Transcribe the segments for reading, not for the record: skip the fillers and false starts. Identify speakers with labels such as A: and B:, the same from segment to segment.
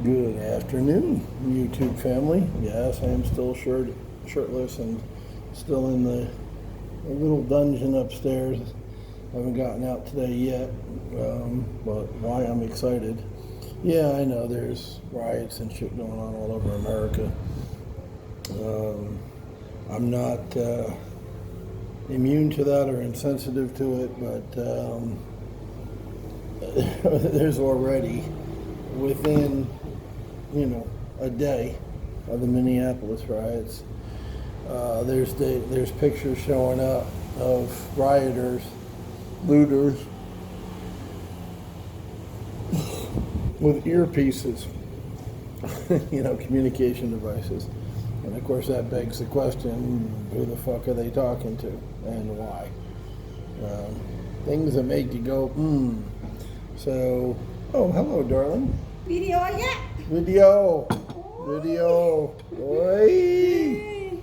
A: Good afternoon, YouTube family. Yes, I am still shirtless and still in the little dungeon upstairs. I haven't gotten out today yet, but why I'm excited. Yeah, I know there's riots and shit going on all over America. I'm not immune to that or insensitive to it, but there's already within a day of the Minneapolis riots. There's pictures showing up of rioters, looters, with earpieces, communication devices. And of course that begs the question, who the fuck are they talking to and why? Things that make you go, So, oh, hello, darling.
B: Video yeah.
A: Video. Oi.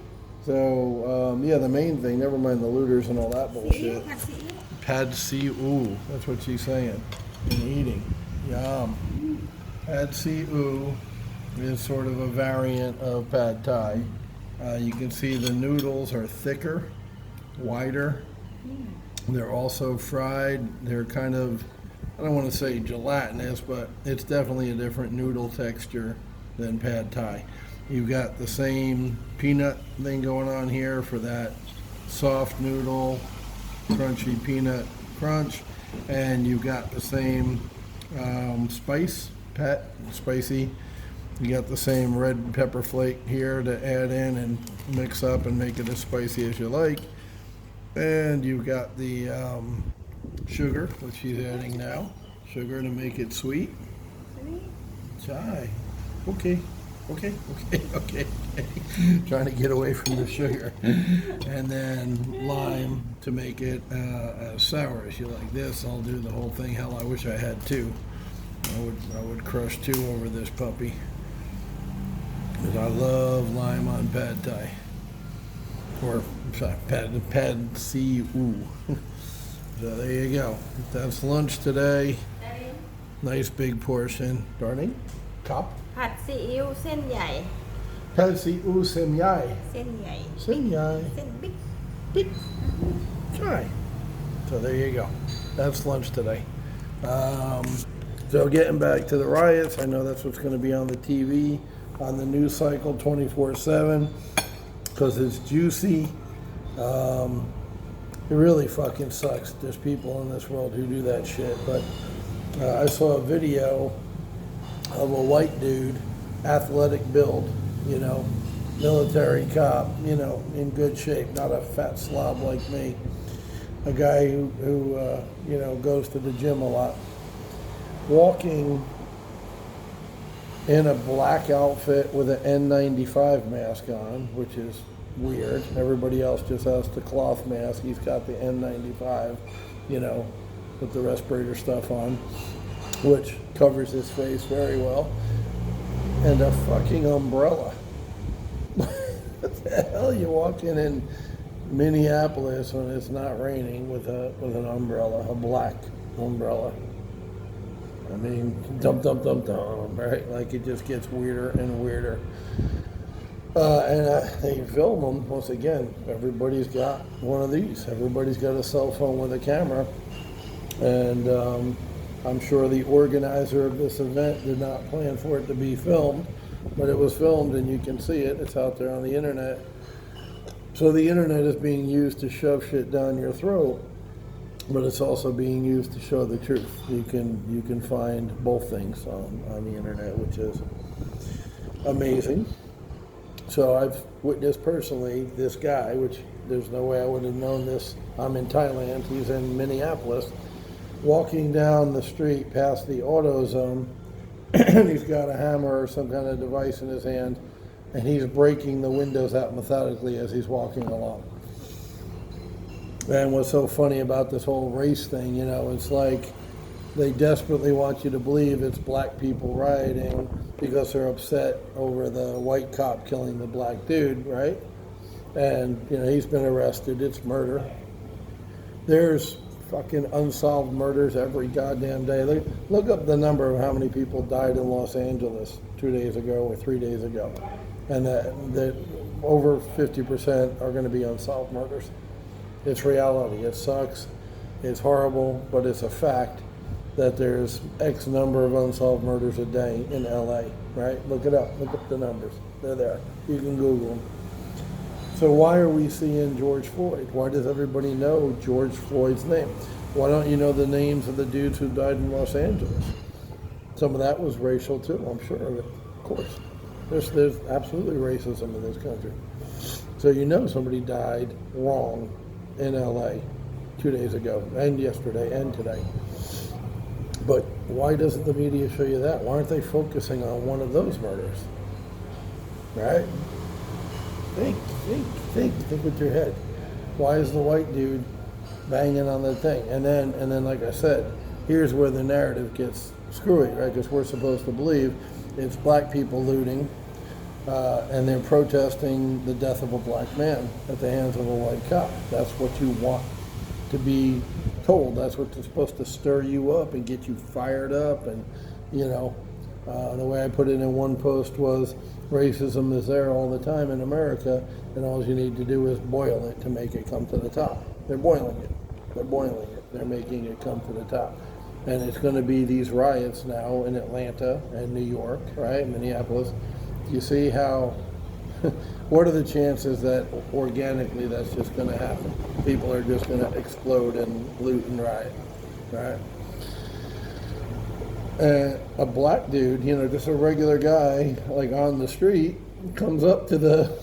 A: So, the main thing, never mind the looters and all that bullshit. Pad see ew. That's what she's saying. And eating. Yum. Pad see ew is sort of a variant of pad thai. You can see the noodles are thicker, wider. They're also fried. They're kind of, I don't want to say gelatinous, but it's definitely a different noodle texture than pad thai. You've got the same peanut thing going on here for that soft noodle, crunchy peanut crunch, and you've got the same spicy. You got the same red pepper flake here to add in and mix up and make it as spicy as you like. And you've got the sugar, which she's adding now. Sugar to make it sweet. Chai. Okay. Trying to get away from the sugar. And then lime to make it as sour as you like. This, I'll do the whole thing. Hell, I wish I had two. I would crush two over this puppy. Because I love lime on pad thai. Or pad see ew. So there you go. That's lunch today. Nice big portion. Darling, cop.
B: ผัดซีอิ๊วเส้นใหญ่
A: Pad see ew sim yai.
B: เส้นใหญ่
A: Sim yai.
B: เส้นบิ๊ก
A: Big. Try. So there you go. That's lunch today. So getting back to the riots, I know that's what's going to be on the TV, on the news cycle 24/7, because it's juicy. It really fucking sucks. There's people in this world who do that shit, but I saw a video of a white dude, athletic build, military cop, in good shape, not a fat slob like me. A guy who goes to the gym a lot, walking in a black outfit with an N95 mask on, which is weird. Everybody else just has the cloth mask. He's got the N95, with the respirator stuff on, which covers his face very well, and a fucking umbrella. What the hell? You walking in Minneapolis when it's not raining with an umbrella, a black umbrella. I mean, dum, right? Like it just gets weirder and weirder. And they film them, once again, everybody's got one of these. Everybody's got a cell phone with a camera. And I'm sure the organizer of this event did not plan for it to be filmed, but it was filmed and you can see it. It's out there on the internet. So the internet is being used to shove shit down your throat, but it's also being used to show the truth. You can find both things on the internet, which is amazing. So I've witnessed personally this guy, which there's no way I would have known this. I'm in Thailand, he's in Minneapolis, walking down the street past the AutoZone, and he's got a hammer or some kind of device in his hand, and he's breaking the windows out methodically as he's walking along. And what's so funny about this whole race thing, it's like they desperately want you to believe it's black people rioting because they're upset over the white cop killing the black dude, right? And, he's been arrested. It's murder. There's fucking unsolved murders every goddamn day. Look up the number of how many people died in Los Angeles 2 days ago or 3 days ago. And that over 50% are going to be unsolved murders. It's reality. It sucks. It's horrible, but it's a fact that there's X number of unsolved murders a day in LA, right? Look it up. Look up the numbers. They're there. You can Google them. So why are we seeing George Floyd? Why does everybody know George Floyd's name? Why don't you know the names of the dudes who died in Los Angeles? Some of that was racial too, I'm sure of it, of course. There's absolutely racism in this country. So you know somebody died wrong in LA 2 days ago, and yesterday, and today. But why doesn't the media show you that? Why aren't they focusing on one of those murders? Right? Think with your head. Why is the white dude banging on the thing? And then, like I said, here's where the narrative gets screwy, right? Because we're supposed to believe it's black people looting, and they're protesting the death of a black man at the hands of a white cop. That's what you want to be told. That's what's supposed to stir you up and get you fired up. And the way I put it in one post was, racism is there all the time in America, and all you need to do is boil it to make it come to the top. They're boiling it. They're making it come to the top. And it's going to be these riots now in Atlanta and New York, right? Minneapolis. You see how, what are the chances that organically that's just going to happen? People are just going to explode and loot and riot, right? A black dude, just a regular guy, like on the street, comes up to the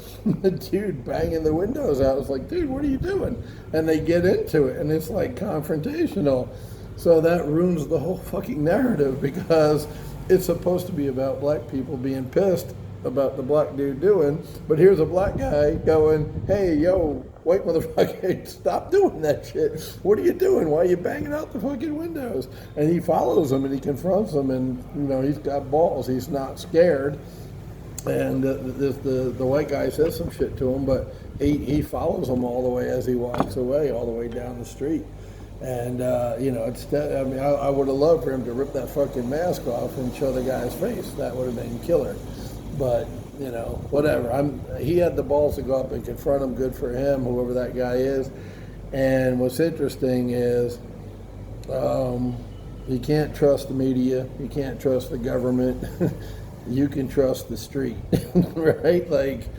A: dude banging the windows out. It's like, dude, what are you doing? And they get into it, and it's like confrontational. So that ruins the whole fucking narrative, because it's supposed to be about black people being pissed about the black dude doing, but here's a black guy going, hey, yo, white motherfucker, stop doing that shit. What are you doing? Why are you banging out the fucking windows? And he follows him and he confronts him, and he's got balls. He's not scared. And the white guy says some shit to him, but he follows him all the way as he walks away, all the way down the street. And I would have loved for him to rip that fucking mask off and show the guy's face. That would have been killer. But, whatever. He had the balls to go up and confront him. Good for him, whoever that guy is. And what's interesting is you can't trust the media. You can't trust the government. You can trust the street, right? Like,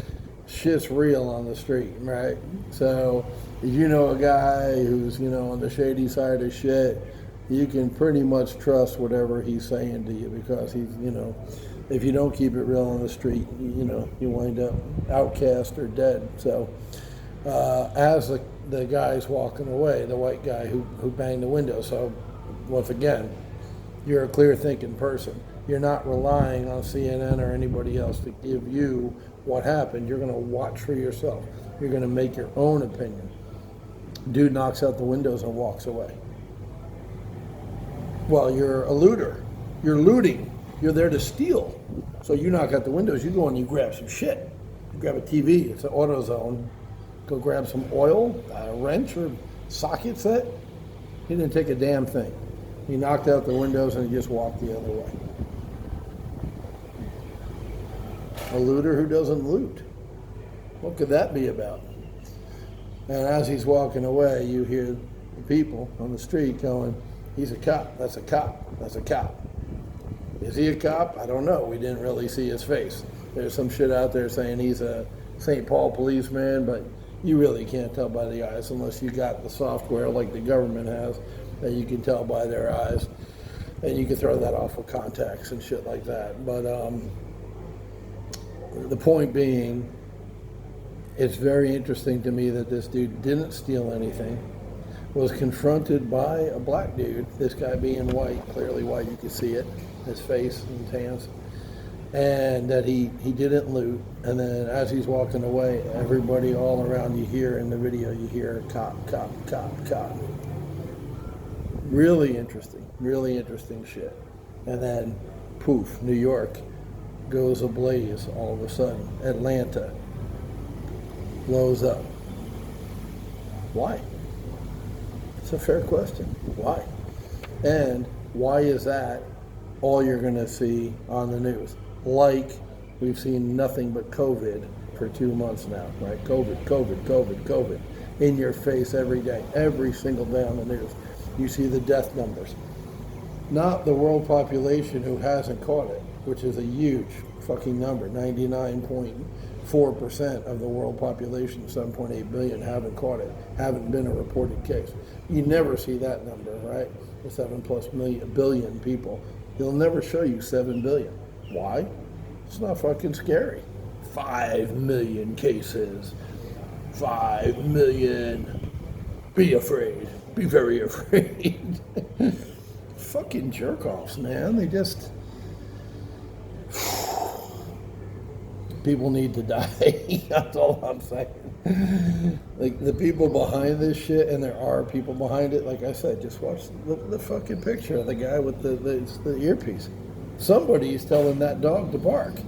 A: shit's real on the street, right? So if you know a guy who's, on the shady side of shit, you can pretty much trust whatever he's saying to you, because he's, if you don't keep it real on the street, you wind up outcast or dead. So as the guy's walking away, the white guy who banged the window, so once again, you're a clear thinking person. You're not relying on CNN or anybody else to give you what happened. You're going to watch for yourself. You're going to make your own opinion. Dude knocks out the windows and walks away. Well, you're a looter. You're looting. You're there to steal. So you knock out the windows, you go and you grab some shit. You grab a TV, it's an AutoZone. Go grab some oil, a wrench or socket set. He didn't take a damn thing. He knocked out the windows and he just walked the other way. A looter who doesn't loot. What could that be about? And as he's walking away, you hear the people on the street going, he's a cop, that's a cop, that's a cop. Is he a cop? I don't know. We didn't really see his face. There's some shit out there saying he's a St. Paul policeman, but you really can't tell by the eyes unless you got the software like the government has that you can tell by their eyes. And you can throw that off with contacts and shit like that. But the point being, it's very interesting to me that this dude didn't steal anything, was confronted by a black dude, this guy being white, clearly white, you could see it, his face and his hands, and that he didn't loot. And then as he's walking away, everybody all around, you hear in the video, you hear cop, cop, cop, cop. Really interesting shit. And then poof, New York goes ablaze all of a sudden. Atlanta blows up. Why? It's a fair question. Why? And why is that all you're going to see on the news? Like we've seen nothing but COVID for 2 months now, right? COVID, COVID, COVID, COVID. In your face every day, every single day on the news. You see the death numbers. Not the world population who hasn't caught it, which is a huge fucking number. 99.4% of the world population, 7.8 billion, haven't caught it, haven't been a reported case. You never see that number, right? The 7+ billion people. They'll never show you 7 billion. Why? It's not fucking scary. 5 million cases. 5 million. Be afraid. Be very afraid. Fucking jerk-offs, man. They just... People need to die. That's all I'm saying. Like, the people behind this shit, and there are people behind it, like I said, just watch the fucking picture of the guy with the earpiece. Somebody's telling that dog to bark.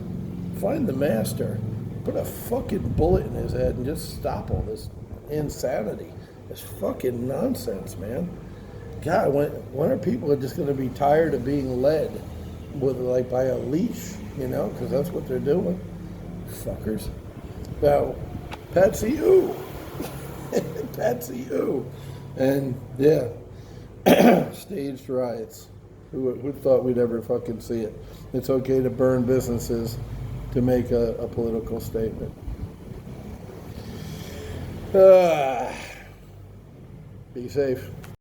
A: Find the master. Put a fucking bullet in his head and just stop all this insanity. This fucking nonsense, man. God, when are people just going to be tired of being led with, like, by a leash, you know, because that's what they're doing. Fuckers. Now, Patsy Ooh. Patsy Ooh. And, yeah, staged riots. Who thought we'd ever fucking see it? It's okay to burn businesses to make a political statement. Be safe.